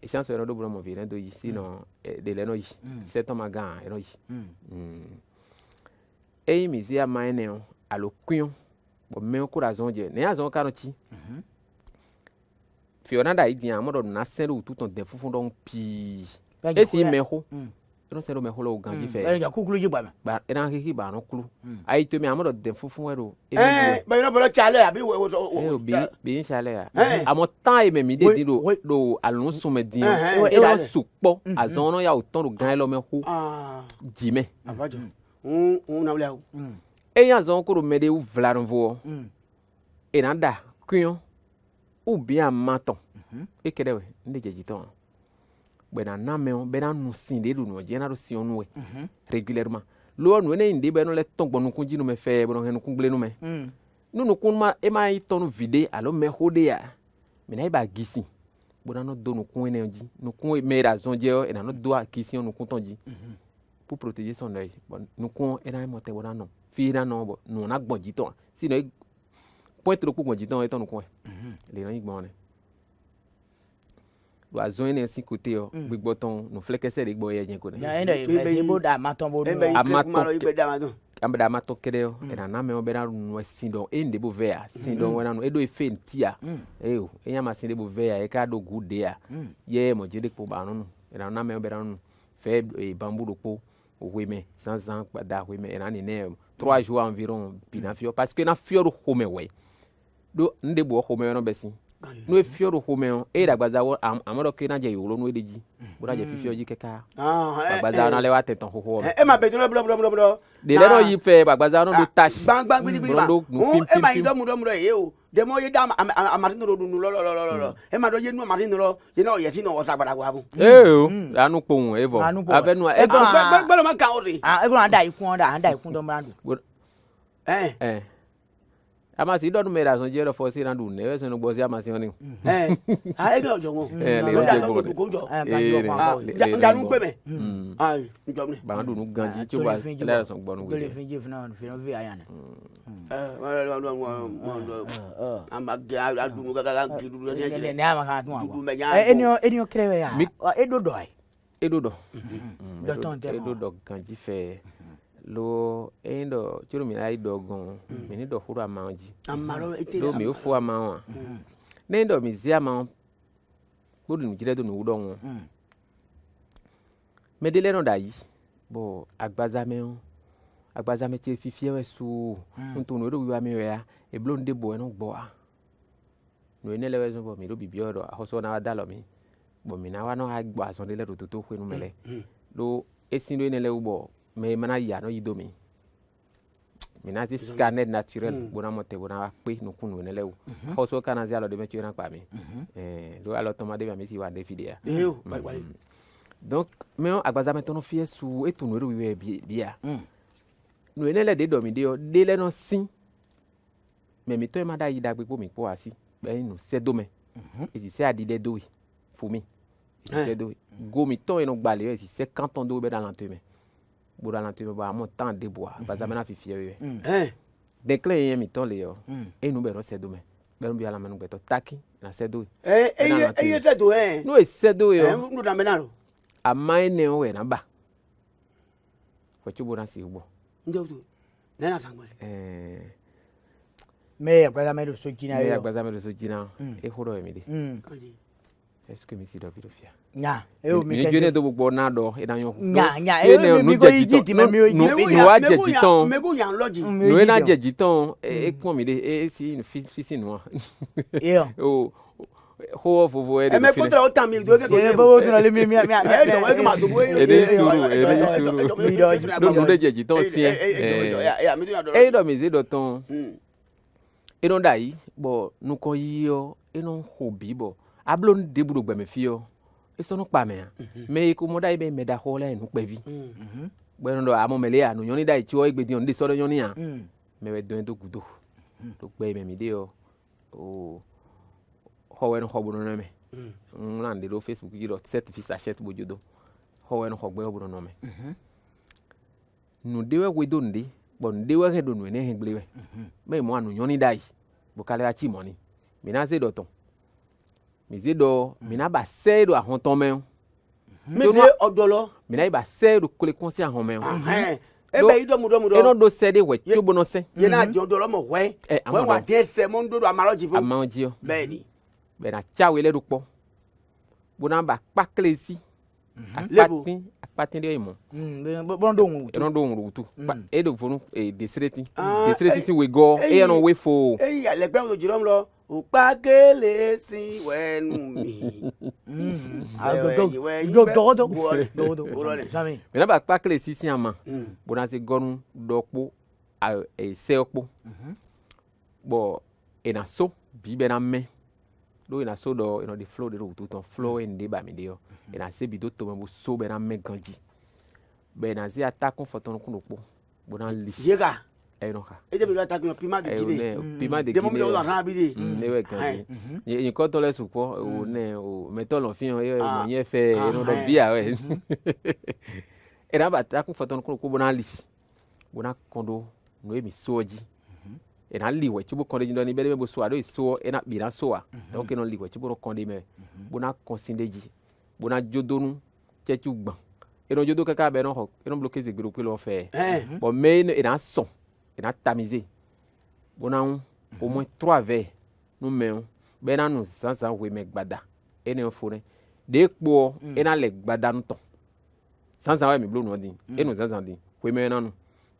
chance we no do bo no mo vi na do yi sino de le no yi seton magan e no yi e mi si a mine o alo kun bo me ko razon je ne azon ka no ti Fiona da idi amodo na sero tout on de fufun don pi e si me ho no sero me ho lo ganji fe e ja kukulu ji gba me ba e na kiki ba no kulu ai to me amodo de fufun wero ba no bolo chale abi o bi chale ya amo tan e me mi de do alun sun me din e wa supo azon no ya o ton do gan lo me ho ji me abajo na wle o e ya zon ko ro me de u vlaron vo e na da kuyon ou bien maton e kede we ndi jeji ton be na me on be na nu sin de no je na ro si onu we régulièrement lo nu ne ndi be no le ton gbonu kun ji no me fe be no henu kun gle no me nu kun ma e ma i ton vide alo me hode ya me na ba gisi bo na no do nu kun ne ji nu kun me razon je e na no do akisi nu kun ton ji pour protéger son œil bon nu kun e na mo te bo na no fi na no bo nu na gbon ji ton si no point trop gbon ji ton e ton nu kun le ran igbon ne do azon ne si côté o gbigbo ton no flekese de gbo ye jen ko ne ya ende e bo da maton bo do amada maton kede o e na me o be na no sin don e nde bo ve a sin don we na no e do e fe ntia e o e nya ma sin de bo ve a e ka do good dey a ye mo je de po ba no e na me o be na no fe e bambou do po o we me sans an da we me e na ni ne 3 jours environ pina fio parce que na fio ro home we do nde bo home no besin no e fio ro home o e da gbaza wo amodo ke na je yoro no edeji bo da je fifio ji keka gbaza na le wa tetan hoho e ma be to bro de le no yi fe gbaza no do tash bang gbidi ba e ma ido mu e o de mo ye da amatin ro nu lo e ma do ye nu amatin ro ye no ye ti no o sa gbada gwa bu o anu pohun e vo avenu e gbelo ma ka o ri e go anda ikun do mrandu ama si do me razon je ro fo si randu ne we se no gbo si ama si oni e ga ojo won le o da ojo do ko jo da nu pe me ai njo mi ba ndu nu ganji ti o ba le razon gbo nu we le finji fina fi no vi ayane ama ga adu nu ga gidu ne ama ka tun du wa me nya eni o krewe ya e do do ai edodo do ganji fe lo endo churu mi ai dogon mi ni do huru amanji amaro ete lo mi o fu amawa ne ndo mi zi ama bodu mi jire do no wudo won me dele no dayi bo agbaza me ti fifi e su ntu no do wiwa mi ya e blo nde bo no gbo a no ene lewe zo bo mi do bibi oro ahoso na da lo mi bon mina wa no ha gbo aso de le do to hwe no mele do esin do ne le ubo me mana ya no yidomi mina ti scanner naturel bona mote bona pe no kunu ne le u ho so kana zia lo de me tuna pa mi do alo to ma de mi si wa de fidia donc mais agbaza me to no fie su etu no wi bia no ne le de do mi de le no sin mais mi to ma da yi da gbe po mi po asi be no se do me e si adi de do fou mi se do go mi to eno gbale e si 50 ans do be dans l'enteme bo dans l'enteme ba mo temps de bois baza me na fi fie de clé mi to le yo e no be no se do me be no bia la me no gbe to taki na se do e te do no e se do yo no da me na ro a mai ne o we na ba ko chubo na si ugbo ndo do na tangwele me agbaza me do so jina yo agbaza me do so jina e horo e mi de est-ce que mi si do video fia nya mi jone do gbogbo na do e dan yo nya mi go Egypt me mi no wa jejiton me go yan loji no e na jejiton e pon mi de e si no fi no o ho fofo e de me ko tra o tam mi do ke ko e bo tun le mi e do we ke ma do we e de suru do de jejiton si e do mi ze do ton e don dai bo nu ko yo e no hobi bo ablon de buru gbe me fio e so no pa me me ko mo dai be me da ho le nu pe vi gbe no do amo mele anu yoni dai ti o igbe di on de so do yoni a me we don to gudo to gbe me mi de o ho we no ho bu no me na de do Facebook ji do set fi sachet bojodo ho we no ho gbe o bu no me nu de we do ndi bon de we do nu ne he gbe we me mo anu yoni dai bo kale a chi money me na se do ton mi do mina ba se do ahon ton me mi se odolo mina ba se do kole konsi ahon me e be ido mu e no do se de we chubo no se ye na je odolo mo we wa de se mo ndo do amaloji fo amaji o be ni be na chawe le do po bo na ba pa klesi apatin de imo bo do un e no do un rutu e do fonu e desreti si we go e no we fo e ya le pe o jirom lo o pa kele si wenu mi do sami me na ba pa klesi si ama bo na se gonu do po e se opo bo e na so bi be na me do ina so do ino the flow de rutu ton flow en de ba mi de yo ina se bi do to me bo so be na me ganji be na si attack foton kun po bo na li yega e no ka e de bi attack no pima de gide de mo do la ran bi de ne we ganji yin ko to le supo o ne o meto lo fi e mo yen fe e no do bia we e na ba attack foton kun po bo na li bo na kondo no e mi soji e na liwe chibo konde jindo ni bele me bo so ado so e na bi na so a donc no liwe chibo konde me bo na consindeji bo na jodonu chechu gban e no jodo kaka be no ho e no bloquer ze groupe lo fe bo me e na son e na tamiser bo na au moins 3 verres no me be na no sansan we me gbada e ne fo ne de po e na le gbada no ton sansan we me blo no din e no sansan din we me na no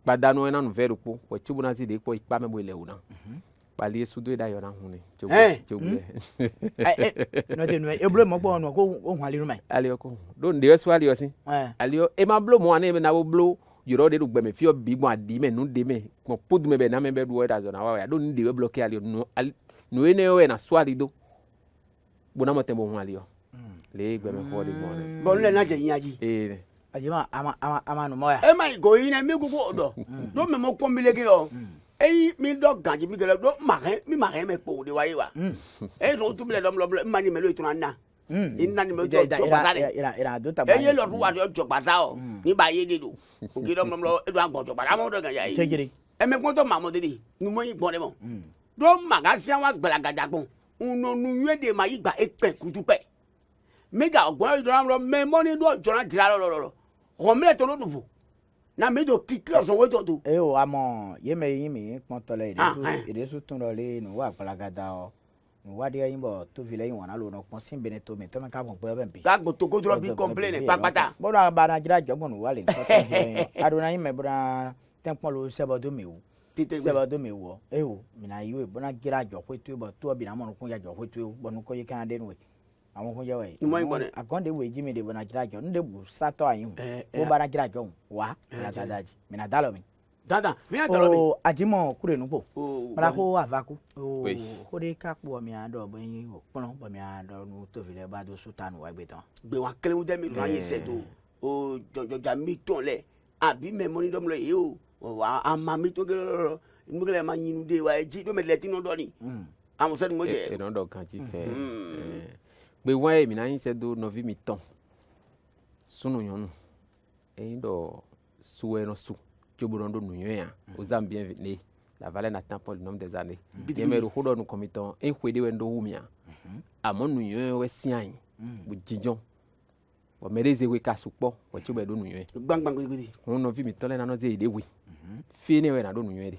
gbada no e na no verre po we chibo na si de po ipa me bo ile una pali sudo da yo na hu ni jogu no de no e blo mo gbo no ko o hu ali rumai ali oko do nde so ali osin ali o e ma blo mo ana e na wo blo yoro de gbe me fi obi gbon adi me nu de me mo podu me be na me be do da zo na wa ya do nde we block ali no e ne o na so ali do bona mo tembo hu ali o le gbe me fo de gbon bon le na je yin aji ajima ama no mo ya e ma go yin na mi gugu odo do me mo pon mi lege o eyi mi do ganji mi gele do mare me po de waye wa e so tu bile lo mani me lo ituna na inna ni me jo bazare ira do ta e ye lo ru wa jo baza o ni ba ye de do o ki do lo e do agbon jo baza mo do ganja yi tejiri e me ko to ma mo de ni mo yin gbon de mo do maga si àwọn gbalaga gbon unu nu yue de ma yi gba epe kutu pe mega ogbon do lo me mo ni do jo na dira lo o me to lo dufu na me do kiklo so we do e o amo ye me yin mi pon to le ire su tun ro le nu wa gbalaga o nu wa de yin bo to vile yin wa na lo no pon sin bene to me to me ka pon pe be bi ka gbo to ko dro bi complain papata bo na ba na jira jogbon nu wa le nkan to yin aduna yin me bra ten pon lo sebo do me wo sebo do me wo e o mi na yiwe bo na jira jo pe to bo to bi na mo kun ya jo pe to bo nu ko ye kan de nu we àwọn kun jẹ́ wẹ̀. Mo ngone. Akonde we jimi de bona jirajo nde bu sato ayun. Wo bara jirajo wa la gadaji. Mina dalo mi. Dada, mi atalo mi. O ajimo kure nupo. Oh. Mara ko avaku. O Oui. hore kapo mi ado bo yin o pon bo mi ado nu to vile ba do sultanu wa gbe tan. Gbe wa kele wo de mi lo aye se do. O jojo mi ton le. Àbí me money dom lo yi o. Wa ama mi to gelo. Mo gele ma yinu de wa ji do me le tin do ni. Amo se ni mo je. E non do kan ti fe. Gbe won e mi na yin se do no vi mi ton. Sunu yonu. E do suwe no su. Joburondo nuya aux Zambiens venus la vallée n'atteint pas le nombre des années et mais le hodo nous commettons un kwede wendo wumia amon nuya we sian bu jijon bo mereze we kasupo bo chibe do nuya Bang bang gidi. on no vi mi tole na no ze ide we fini we na do nuya de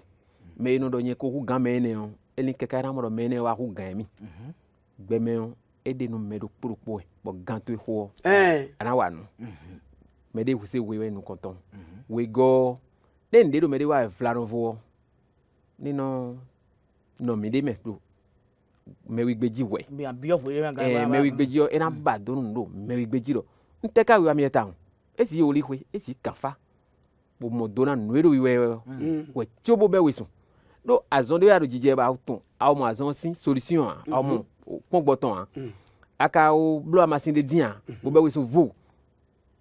me no do nye ko hu gan me ne o eli kekara mo do me ne wa hu gan mi gbe me o ede no me do purupo bo gan to ho ana wa no me de huse we no konton we go den de do me de wa flanovo ni no mi de me do me wi gbeji we Bi an bi of we ga. me wi gbeji o ena ba do no me wi gbeji do nteka wi ami eta esi oli hwe esi kafa bo mo do na no ero wi we chobo be we sun do azon de ya do jije ba utun aw mo azon sin solution aw mo pon gboton aka o blo amasin de dian bo be we sun vo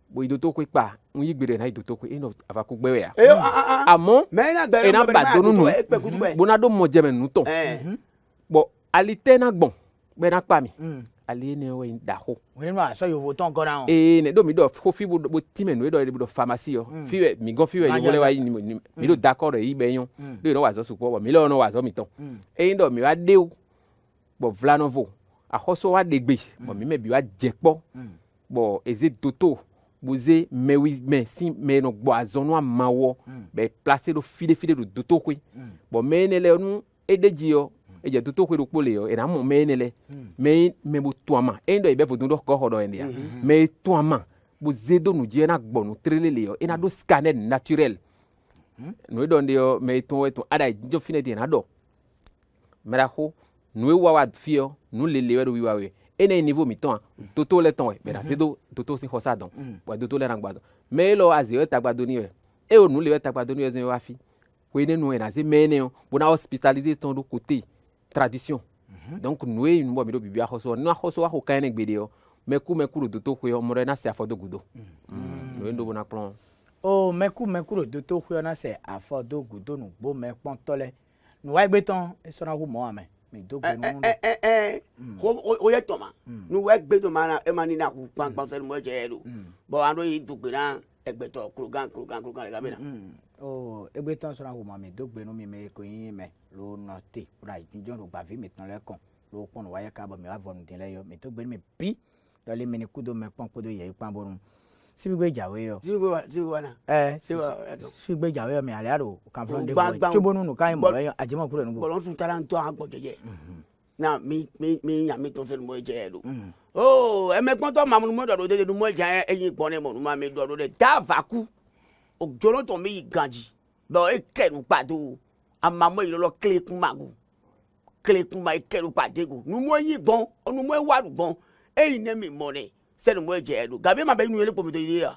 bo ido to ko pa un yigbere na ido to ko eno afaku gbewe ya àmọ́ ena ba do nu bonado mo jeme nu ton bo alite na gbon gbe na pa mi ali ne we da ho We no so yo voton ko na. ne do mi do fo fi bo ti me nu do do pharmacie yo fi we mi go fi we yo le wa yi mi do d'accord yi be yon do no wa so supo bo mi lo no wa so mi ton do mi wa de o bo vlanovo ahoso wa degbe bo mi me bi wa je po bo eze toto boze mewi me si me no gbo azonu amawo be placer do fide do toto kwe bo me ne le nu edeji yo eje toto kwe do pole yo e na mo me ne le me bo tuama endo ibe vodun do ko hodo endia me tuama boze do nu je na gbo nu trelele yo e na do scanner naturel no do ndi yo me to ada jo fine de na do mera ho nu wa fio nu lele we wa we ene niveau mi ton toto le ton be na sedo toto sin hosa don bo toto le rangbado me lo azi o tagbado ni we e o nu le tagbado ni we zin wa fi we ne nu e na se mene o bo na hospitaliser ton do côté tradition donc nu e nu bo mi do bibia hoso nu hoso wa ho kan ne gbede o me ku toto ko o mo re na se afodo gudo nu ndo bo na plon O meku ro do to ku na se afodo gudo nu gbo me pon tole. Nu wa gbe tan e so na wo mo ame. Mi do gbe nu. O ye toma. Nu we gbe to mana e mani na ku pan se mo je do. Bo ando yi do gbe na egbe to krugan le ga me na. O egbe tan so na wo mo mi do gbe nu mi me ko yin me lo no te right njo ro gba vi mi tan le kan lo pon wa ye ka bo mi wa vonu tin le yo mi to gbe mi pi lo le mi ni kudo me pon kudo ye ipan borun. Si gbe jawe yo. Si wa na. Si gbe jawe yo mi ale aro kan from de boy. Chobonu nu kan mo yo ajimo kure nu bo. Bolon sun talent to agbo jeje. Na mi ya mi to se mo je do. Oh, e me pon to ma mo do de mo je eyin pon ne mo nu ma mi do de da vaku. Ojoro to mi ganji. Lo e kenu pado. Amamo yi lo klekun magu. Klekun ma e kenu padego. Nu mo yin gbon, onu mo e waru gbon. Eyin ne mi mo ne. Sẹ́ni mo jẹ́ ẹ̀dùn gàbí màá bẹ inú ilé pọ̀mìtò yìí yà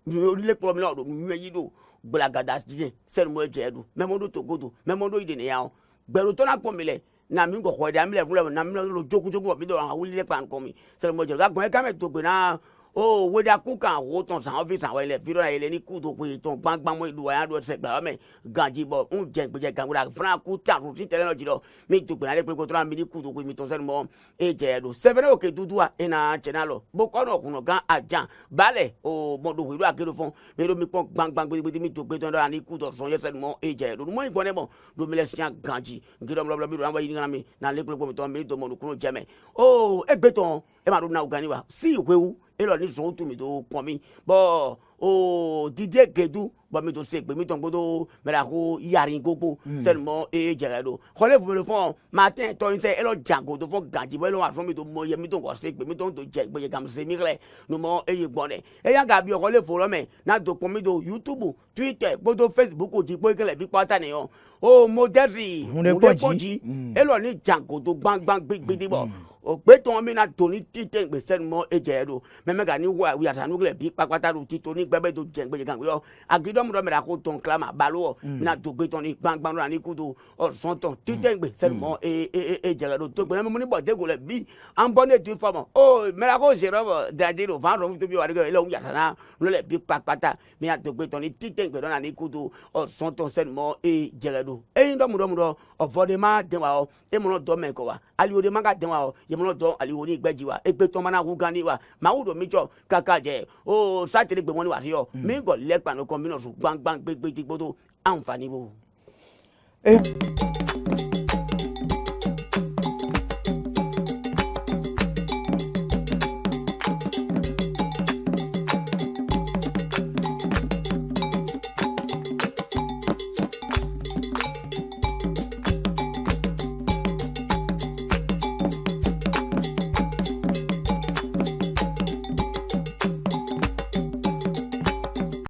inú orílẹ̀ pọ̀mì náà ló nínú ẹ̀yìn ló gbọ̀làgàdà jíjẹ́ sẹ́ni mo jẹ́ ẹ̀dùn mẹ́mọ́dún tògódò mẹ́mọ́dún ìdènìyà ọ́ gbẹ̀rù tó náà pọ̀mì lẹ̀ na mi gọ̀kọ̀ ẹ̀dẹ̀ àmì lẹ̀ fúnlẹ̀ na mi lọ jókòjókò wọ̀ mí dọ̀rọ̀ àwọn wílẹ̀ pa nǹkan mi sẹ́ni mo jẹ́ ẹ̀dùn gàgbọ́n ẹ̀ká mẹ́ tó gbé náà o weda kuka ho ton san office àwọn ilẹ̀ firo ile ni ku to pe ton gbangban mo ìlú wa do se gba me ganji bo un je gbe je gangura fran ku ta ru ti tele no jilo mi to pe na le pe ko to mi ni ku to pe mi ton se mo e je do severe oke dudua ina channel bo ko no kun gan ajan bale o mo do wiru akero fun mi do mi pon gbangban gbe mi to pe ton do ni ku to son ye se mo e je do mo igbon ne mo do mi le sian ganji ngiro bla bla mi do an wa yi ni mi na le pe ko mi ton mi to mo no kun je me o e gbe ton e ma do na ugani wa si iwewu elo ni so tu mi do pon mi bo o dide gedu bo mi do se pe mi ton gbodo mera ko yarin gogo seulement e jere do khole fu me le fon matin to nse elo jango do fon ganji bo elo wa fun mi do mo ye mi ton ko se pe mi ton do je gbe gam se mi re no mo e ye gbon e ya ga bi o khole fu lo me na do pon mi do YouTube Twitter gbodo Facebook ji po kele bi pata ni o mo desi mo de ponji elo ni jango do gbangban gbigbe bo o gbe ton mi na to ni tite gbe sen mo eje do me me ga ni wa wi atanu le bi papata do ti to ni gbe do je gbe kan yo agido mo do me ra ko ton klama balo na do gbe ton ni gbangban ra ni kudo o son ton tite gbe sen mo eje do to gbe mo ni bo de go le bi an bo ne tu famo o me ra ko se ro dadi do van ro to bi wa de le o ya sana lo le bi papata mi a do gbe ton ni tite gbe do na ni kudo o son ton sen mo eje do e ndo mo do o vode ma de wa o e mo do me ko wa ali o de ma ga de wa o ye mo do ali o ni gbeji wa e gbe ton ma na wu gan ni wa ma wu do mi jo kaka je o sa tere gbe won ni wa si o mi go le pa no ko mi no su gbangban gbe ti gbodo àǹfààní wo.